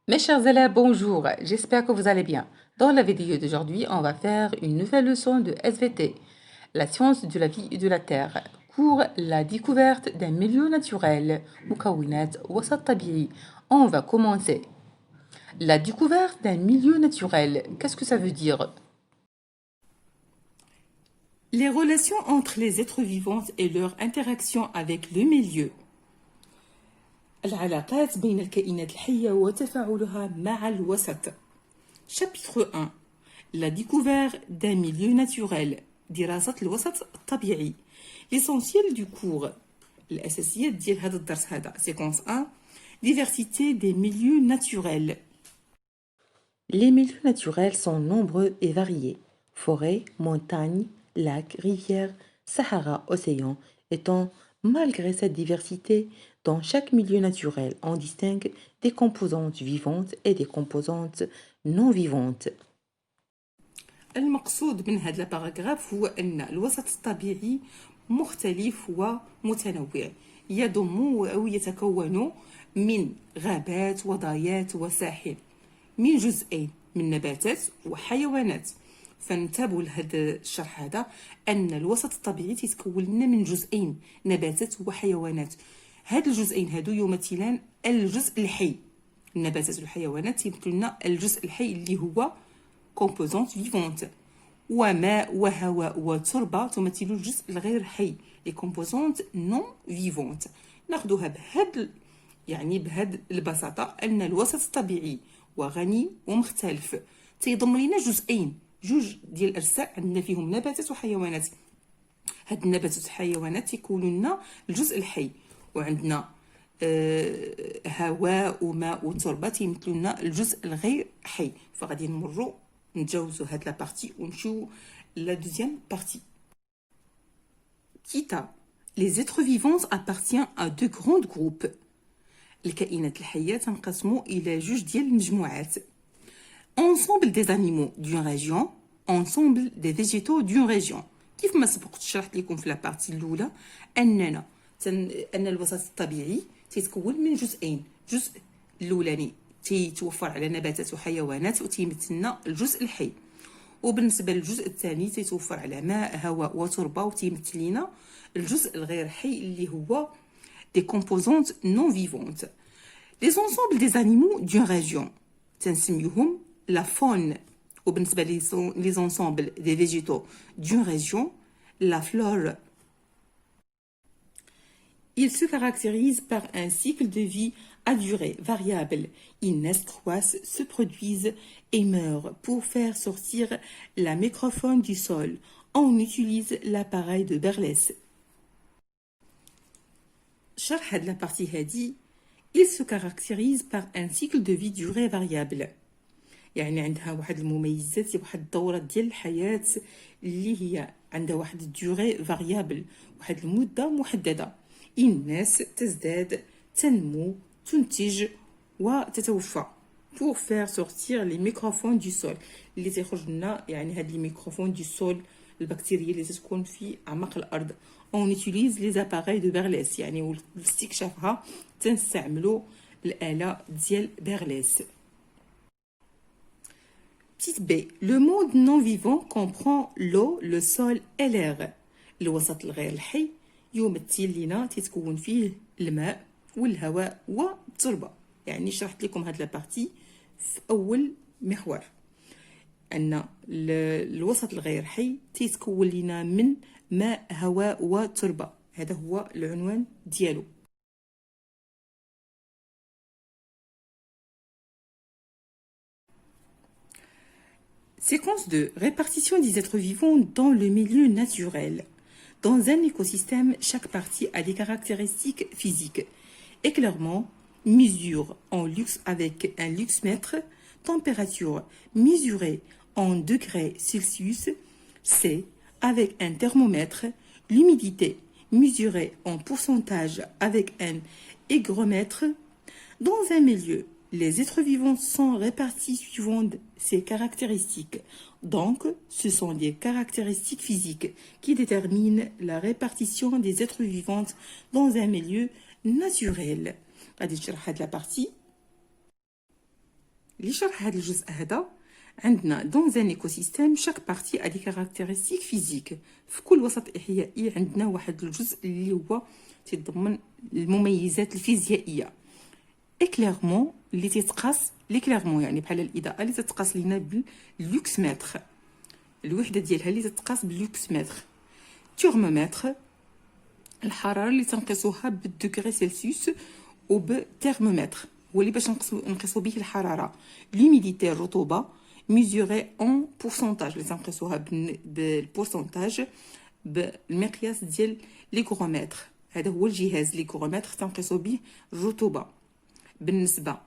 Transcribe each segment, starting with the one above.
Mes chers élèves, bonjour, j'espère que vous allez bien. Dans la vidéo d'aujourd'hui, on va faire une nouvelle leçon de SVT, la science de la vie et de la Terre, cours la découverte d'un milieu naturel, مكونات وسط طبيعي. On va commencer. La découverte d'un milieu naturel, qu'est-ce que ça veut dire? Les relations entre les êtres vivants et leur interaction avec le milieu. العلاقات بين الكائنات الحية وتفاعلها مع الوسط. Chapitre 1. La découverte d'un milieu naturel. دراسة الوسط الطبيعي. L'essentiel du cours. الأساسيات ديال هذا الدرس هذا. Séquence 1. Diversité des milieux naturels. Les milieux naturels sont nombreux et variés. Forêts, montagnes, lacs, rivières, Sahara, océans, étant, malgré cette diversité, dans chaque milieu naturel, on distingue des composantes vivantes et des composantes non vivantes. المقصود من هذا الباراغراف هو أن الوسط الطبيعي مختلف ومتنوع يضم أو يتكون من غابات وضيات وساحل من جزئين من نباتات وحيوانات. فننتبه لهذا الشرح هذا أن الوسط الطبيعي تتكون لنا من جزئين نباتات وحيوانات. هاد الجزئين هادو يمثلان الجزء الحي. النباتات والحيوانات يمثل لنا الجزء الحي اللي هو composantes vivantes. وماء وهواء وتربة تمثل الجزء الغير حي les composantes non vivantes. ناخذوها بهاد البساطة أن الوسط الطبيعي وغني ومختلف تيضم لنا جوج ديال الأجزاء عندنا فيهم نباتات وحيوانات. هاد النباتات والحيوانات تيكونوا لنا الجزء الحي وعندنا هواء وماء وتربة تيمثلوا لنا الجزء الغير حي. فغادي نمروا نتجاوزوا هاد لا بارتي ونمشيو لا دوزيام بارتي. كيتا les êtres vivants appartiennent à deux grands groupes. الكائنات الحية تنقسموا إلى جوج ديال المجموعات. ensemble des animaux d'une région, ensemble des végétaux d'une région. كيف ما سبقت شرحت لكم في لا بارتي الاولى ان الوسط الطبيعي تيتكون من جزئين. الجزء الاولاني تيتوفر على نباتات وحيوانات وتيمثلنا الجزء الحي، وبالنسبه للجزء الثاني تيتوفر على ماء هواء وتربه وتيمثل لنا الجزء الغير حي اللي هو des composantes non vivantes. Les ensembles des animaux d'une région تنسميوهم la faune. وبالنسبة les ensembles des végétaux d'une région, la flore. Ils se caractérisent par un cycle de vie à durée variable. Ils naissent, croissent, se produisent et meurent. Pour faire sortir la microfaune du sol, on utilise l'appareil de Berlès. شرح هاد لا بارتي هادي. Ils se caractérisent par un cycle de vie durée variable. يعني عندها واحد المميزات، واحد الدورة ديال الحياة اللي هي عندها واحد الدوري فاريابل، واحد المدة محددة. الناس تزداد، تنمو، تنتج وتتوفى. pour faire sortir les microphones du sol اللي تيخرج لنا يعني هاد لي ميكروفون دو سول البكتيريا اللي تكون في اعماق الارض. on utilise les appareils de Berlès يعني لاستكشافها تنستعملوا الآلة ديال بيرليس. Petite B. Le monde non vivant comprend l'eau, le sol et l'air. الوسط الغير الحي يمثل لنا تتكون فيه الماء والهواء والتربة. يعني شرحت لكم هاد لابارتي في أول محور أن الوسط الغير حي تتكون لنا من ماء هواء وتربة. هذا هو العنوان ديالو. Séquence 2. Répartition des êtres vivants dans le milieu naturel. Dans un écosystème, chaque partie a des caractéristiques physiques. Éclairement, mesure en luxe avec un luxmètre, température mesurée en degrés Celsius, C avec un thermomètre, l'humidité mesurée en pourcentage avec un hygromètre. Dans un milieu, les êtres vivants sont répartis suivant ces caractéristiques. Donc, ce sont des caractéristiques physiques qui déterminent la répartition des êtres vivants dans un milieu naturel. غادي نشرح هاد la partie. لشرح هذا الجزء هذا عندنا dans un écosystème chaque partie a des caractéristiques physiques. في كل وسط إحيائي عندنا واحد الجزء اللي هو تتضمن المميزات الفيزيائية. إكليرمون اللي تتقاس ليكليرمون يعني بحال الإضاءة اللي تتقاس لينا باللوكس متر، الوحدة ديالها اللي تتقاس باللوكس متر. تيرمومتر الحرارة اللي تنقيسوها بالدوغري سلسيوس وبالترمومتر هو اللي باش نقيسو به الحرارة. لوميديتي الرطوبة ميزوري اون بورسونتاج اللي تنقيسوها بالبورسونتاج بالمقياس ديال ليغرومتر. هذا هو الجهاز ليغرومتر تنقيسو به الرطوبة. بالنسبة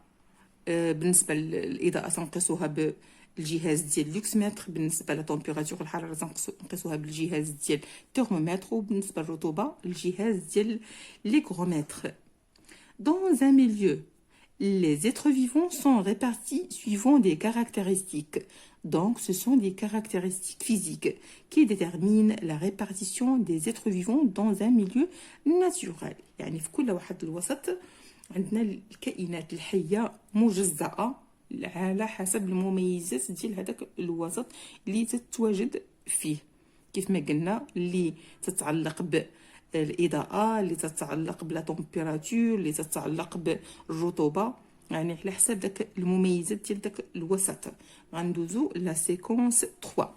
للإضاءة تنقيسوها بالجهاز ديال لوكسمتر. بالنسبة للتمبيراتور الحرارة تنقيسوها بالجهاز ديال ترمومتر. وبالنسبة للرطوبة الجهاز ديال ليغرومتر. Dans un milieu, les êtres vivants sont répartis suivant des caractéristiques. Donc, ce sont des caractéristiques physiques qui déterminent la répartition des êtres vivants dans un milieu naturel. يعني في كل واحد الوسط عندنا الكائنات الحية مجزأة على حسب المميزات ديال هذاك الوسط اللي تتواجد فيه. كيف ما قلنا اللي تتعلق بالإضاءة، اللي تتعلق بلا تمبيراتور، اللي تتعلق بالرطوبة، يعني على حسب داك المميزات ديال داك الوسط. غندوزو لا سيكونس 3.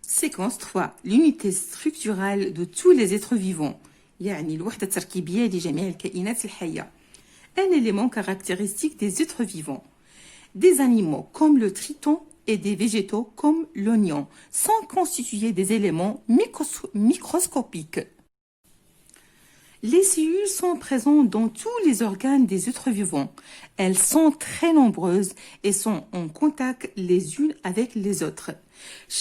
Séquence 3. L'unité structurale de tous les êtres vivants. يعني الوحدة التركيبية لجميع الكائنات الحية. Un élément caractéristique des êtres vivants. Des animaux comme le triton et des végétaux comme l'oignon sont constitués des éléments microscopiques. Les cellules sont présentes dans tous les organes des êtres vivants. Elles sont très nombreuses et sont en contact les unes avec les autres.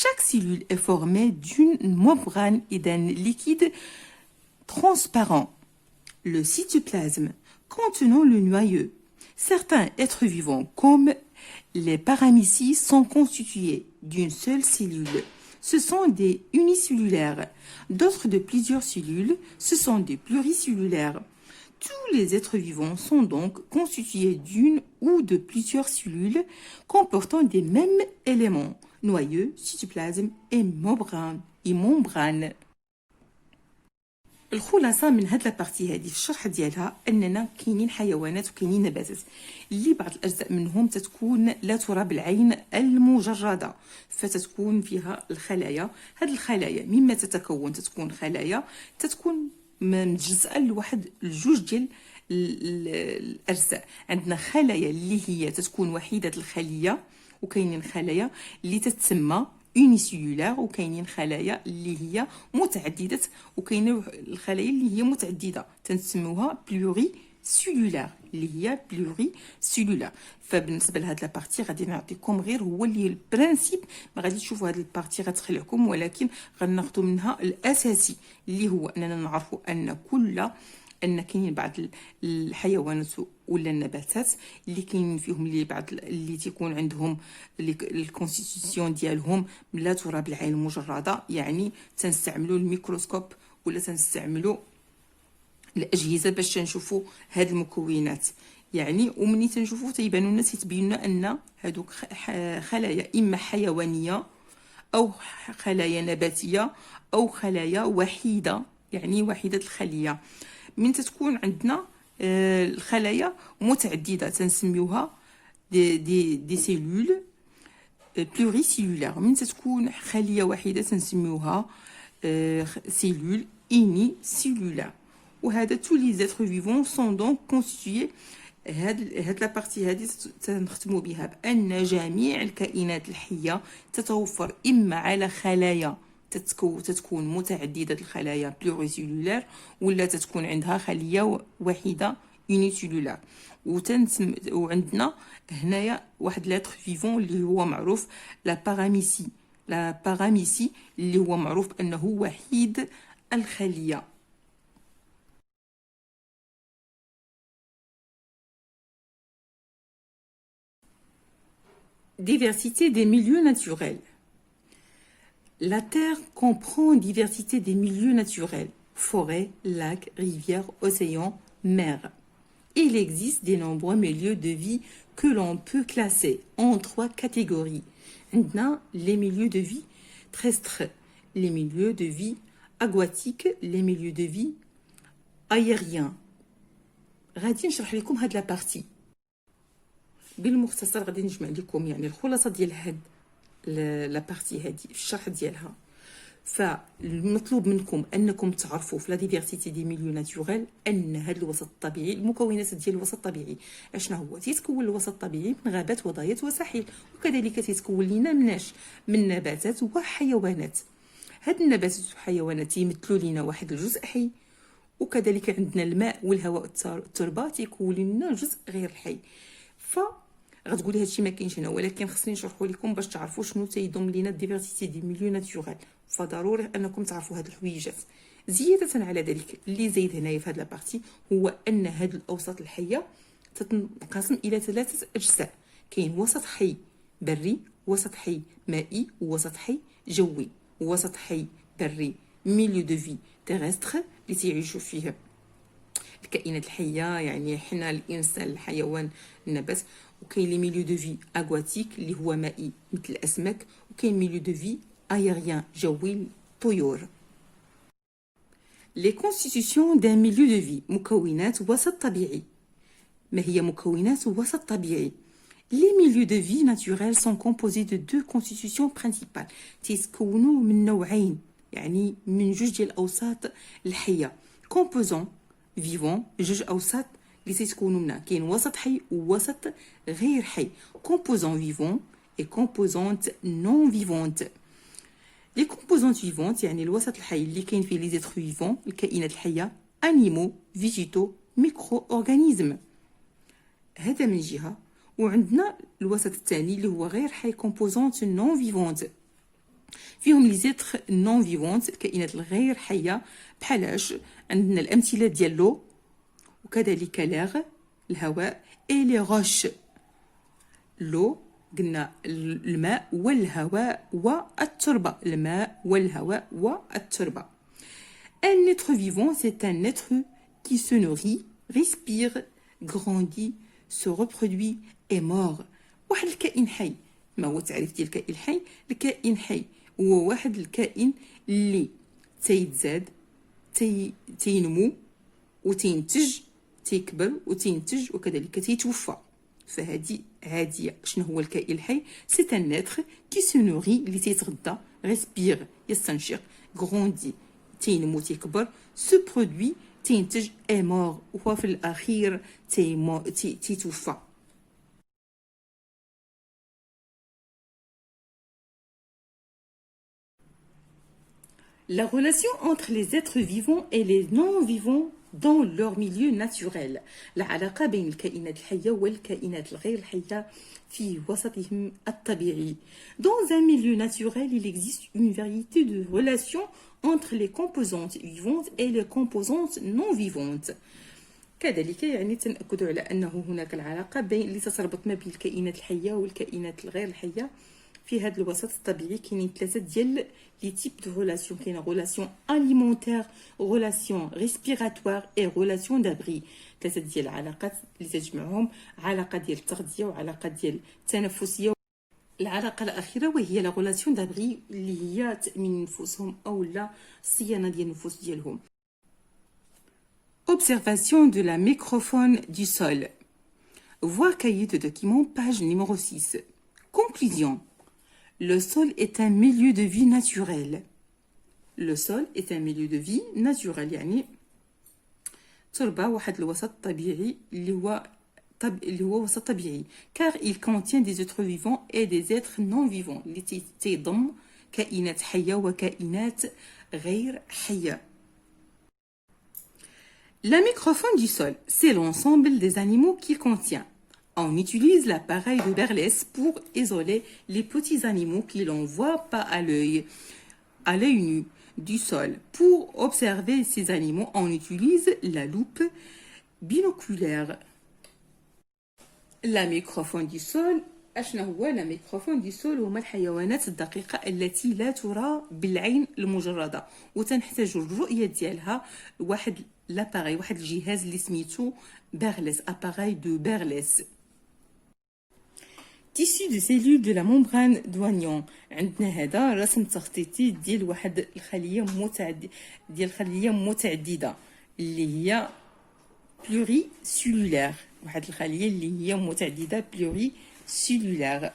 Chaque cellule est formée d'une membrane et d'un liquide transparent, le cytoplasme, contenant le noyau. Certains êtres vivants, comme les paramycies, sont constitués d'une seule cellule. Ce sont des unicellulaires. D'autres de plusieurs cellules, ce sont des pluricellulaires. Tous les êtres vivants sont donc constitués d'une ou de plusieurs cellules comportant des mêmes éléments, noyau, cytoplasme et membrane. الخلاصه من هاد لابارتي هادي في الشرح ديالها اننا كاينين حيوانات وكاينين نباتات اللي بعض الاجزاء منهم تتكون لا ترى بالعين المجرده فتتكون فيها الخلايا. هاد الخلايا مما تتكون خلايا تتكون متجزئه لواحد الجوج ديال الاجزاء. عندنا خلايا اللي هي تتكون وحيده الخليه وكاينين خلايا اللي تتسمى يونيسيلولار وكاينين خلايا اللي هي متعدده وكاينين الخلايا اللي هي متعدده تنسموها بلوري سيلولار اللي هي بلوري سيلولار. فبالنسبه لهاد لابارتي غادي نعطيكم غير هو اللي البرانسيب، ما غادي تشوفوا هاد البارتي غتخلعكم، ولكن غناخذوا منها الاساسي اللي هو اننا نعرفوا ان كاينين بعض الحيوانات ولا النباتات اللي كاينين فيهم اللي بعض اللي تيكون عندهم الكونستيتيوسيون ديالهم لا ترى بالعين المجرده، يعني تنستعملوا الميكروسكوب ولا تنستعملوا الاجهزه باش تنشوفوا هاد المكونات. يعني ومني تنشوفوا تيبانوا لنا تيتبين لنا ان هادوك خلايا اما حيوانيه او خلايا نباتيه او خلايا وحيده، يعني وحيده الخليه. من تتكون عندنا الخلايا متعدده تنسميوها دي سيلول بلوريسيلولار. من تتكون خليه واحده تنسميوها سيلول اني سيلولار. وهذا tous les êtres vivants sont donc constitués. هاد لا بارتي هادي تنختموا بها بان جميع الكائنات الحيه تتوفر اما على خلايا تتكون متعدده الخلايا بلوريسيلولار ولا تتكون عندها خليه واحده يونيسيلولار. وعندنا هنايا واحد لاتر فيفون اللي هو معروف لا باراميسي اللي هو معروف بانه وحيد الخليه. Diversité des milieux naturels. La Terre comprend une diversité des milieux naturels, forêts, lacs, rivières, océans, mers. Il existe de nombreux milieux de vie que l'on peut classer en 3 catégories. عندنا les milieux de vie terrestres, les milieux de vie aquatiques, les milieux de vie aériens. غادي نشرح لكم هاد لا بارتي بالمختصر، غادي نجمع لكم يعني الخلاصه ديال هاد لا بارتي هادي في الشرح ديالها. فالمطلوب منكم انكم تعرفوا في لا ديفيرسيتي دي ميليو ناتوريل ان هذا الوسط الطبيعي، المكونات ديال الوسط الطبيعي اشنا هو. تيتكون الوسط الطبيعي من غابات وضيات وساحل، وكذلك تيتكون لنا من نباتات وحيوانات. هاد النباتات والحيوانات يمثلوا لنا واحد الجزء حي، وكذلك عندنا الماء والهواء والتربه تيكون لنا جزء غير حي. غتقولي هادشي ما كاينش هنا، ولكن خصني نشرحوا لكم باش تعرفوا شنو تيضم لينا الديفيرسيتي دي ميليو ناتوريل. فضروري انكم تعرفوا هاد الحويجات. زياده على ذلك اللي زايد هنايا في هاد لابارتي هو ان هاد الاوساط الحيه تنقسم الى 3 اجزاء. كاين وسط حي بري، وسط حي مائي، ووسط حي جوي. وسط حي بري ميليو دو في تيرستر اللي تيعيشوا فيه الكائنات الحيه، يعني حنا الانسان الحيوان النبات. وكاين لي ميليو دو في اكواتيك اللي هو مائي مثل الاسماك، وكاين ميليو دو في aérien جوي الطيور. Les constitutions d'un milieu de vie مكونات وسط طبيعي. ما هي مكونات وسط طبيعي؟ Les milieux de vie naturels sont composés de 2 constitutions principales. تيتكونوا من نوعين، يعني من جوج ديال الاوساط الحيه. composant vivant، جوج اوساط اللي تيتكونوا منها. كاين وسط حي ووسط غير حي. composant vivant et composante non vivante. Les composantes vivantes يعني الوسط الحي اللي كاين فيه لي زيتر فيفون، الكائنات الحيه، انيمو، فيجيتو، ميكرو اورغانيزم. هذا من جهه. وعندنا الوسط الثاني اللي هو غير حي، كومبوزونت نون فيفونت، فيهم لي زيتر نون فيفونت، الكائنات الغير حيه. بحالاش عندنا الامثله ديال لو، وكذلك لاغ الهواء، اي لي روش. لو قلنا الماء والهواء والتربة، الماء والهواء والتربة. Un être vivant, c'est un être qui se nourrit, respire, grandit, se reproduit et mort. واحد الكائن حي. ما هو التعريف ديال الكائن الحي؟ الكائن حي هو واحد الكائن اللي تيتزاد، تينمو وتينتج، تيكبر وتينتج، وكذلك تيتوفى. فهذه عاديه. شنو هو الكائن الحي؟ سي ان اتر كي سو نوري، اللي تيتغذى، ريسبير يستنشق، غروندي تينمو تيكبر، سو برودوي تينتج، اي مور وهو في الاخير تيتوفى. La relation entre les êtres vivants et les non-vivants dans leur milieu naturel. العلاقة بين الكائنات الحية والكائنات الغير الحية في وسطهم الطبيعي. Dans un milieu naturel, il existe une variété de relations entre les composantes vivantes et les composantes non vivantes. كذلك يعني تنأكد على أنه هناك العلاقة بين اللي تتربط ما بين الكائنات الحية والكائنات الغير الحية في هذا الوسط الطبيعي. كاينين 3 ديال لي تيب دو ريلاسيون. كاينه ريلاسيون اليمونتير، ريلاسيون ريسبيراتوار اي ريلاسيون دابري. 3 ديال العلاقات اللي تجمعهم علاقه ديال التغذيه وعلاقه ديال التنفسيه. العلاقه الاخيره وهي لا ريلاسيون دابري اللي هي تامين نفوسهم او لا الصيانه ديال النفوس ديالهم. Observation de la microfaune du sol. Voir cahier de documents, page numéro 6. Conclusion. Le sol est un milieu de vie naturel. Le sol est un milieu de vie naturel. يعني تربة واحد الوسط طبيعي اللي هو وسط طبيعي. Car il contient des êtres vivants et des êtres non vivants. اللي تيضم كائنات حية وكائنات غير حية. La microfaune du sol, c'est l'ensemble des animaux qu'il contient. On utilise l'appareil de Berlès pour isoler les petits animaux qui l'on voit pas à l'œil nu du sol. Pour observer ces animaux, on utilise la loupe binoculaire. La microfaune du sol. أشنا هو لا ميكروفون دي سول؟ هما الحيوانات الدقيقة التي لا ترى بالعين المجردة وتنحتاج الرؤية ديالها واحد لاباراي، واحد الجهاز اللي سميتو بيرلس، اباراي دو بيرلس. تيسي دو سيلول دو لا ممبران دوانيون، عندنا هذا رسم تخطيطي ديال واحد الخليه متعدده اللي هي بلوري سيلولار، واحد الخليه اللي هي متعدده بلوري سيلولار.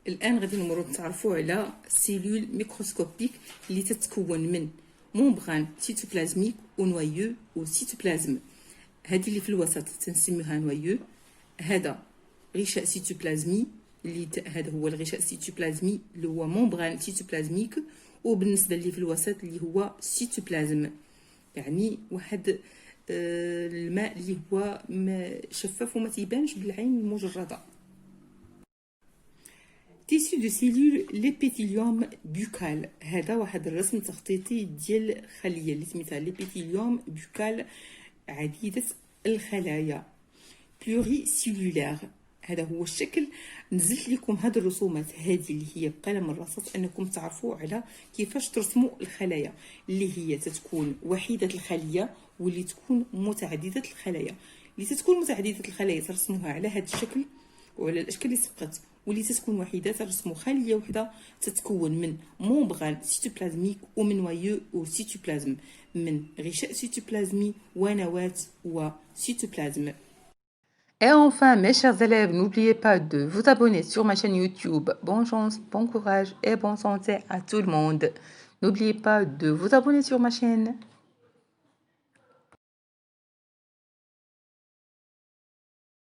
الان غادي نمروا نتعرفوا على سيلول ميكروسكوبيك اللي تتكون من ممبران سيتوبلازميك ونويو وسيتوبلازم. هذه اللي في الوسط تنسميوها نويو، هذا غشاء سيتوبلازمي اللي هذا هو الغشاء السيتوبلازمي اللي هو ممبران سيتوبلازميك، وبالنسبه اللي في الوسط اللي هو سيتوبلازم، يعني واحد الماء اللي هو شفاف وما تيبانش بالعين المجرده. تيسيو دو سيلول ليبيثيليوم بوكال، هذا واحد الرسم تخطيطي ديال خليه اللي سميتها ليبيثيليوم بوكال، عديده الخلايا، بلوري سيلولار. هذا هو الشكل. نزلت لكم هاد الرسومات هذه اللي هي بقلم الرصاص انكم تعرفوا على كيفاش ترسموا الخلايا اللي هي تتكون وحيده الخليه واللي تكون متعدده الخلايا. اللي تتكون متعدده الخلايا ترسموها على هذا الشكل وعلى الاشكال اللي سبقت، واللي تتكون وحيده ترسموا خليه وحده تتكون من ممبران سيتوبلازميك ومن نوايو وسيتوبلازم، من غشاء سيتوبلازمي ونواه وسيتوبلازم. Et enfin, mes chers élèves, n'oubliez pas de vous abonner sur ma chaîne YouTube. Bonne chance, bon courage et bonne santé à tout le monde. N'oubliez pas de vous abonner sur ma chaîne.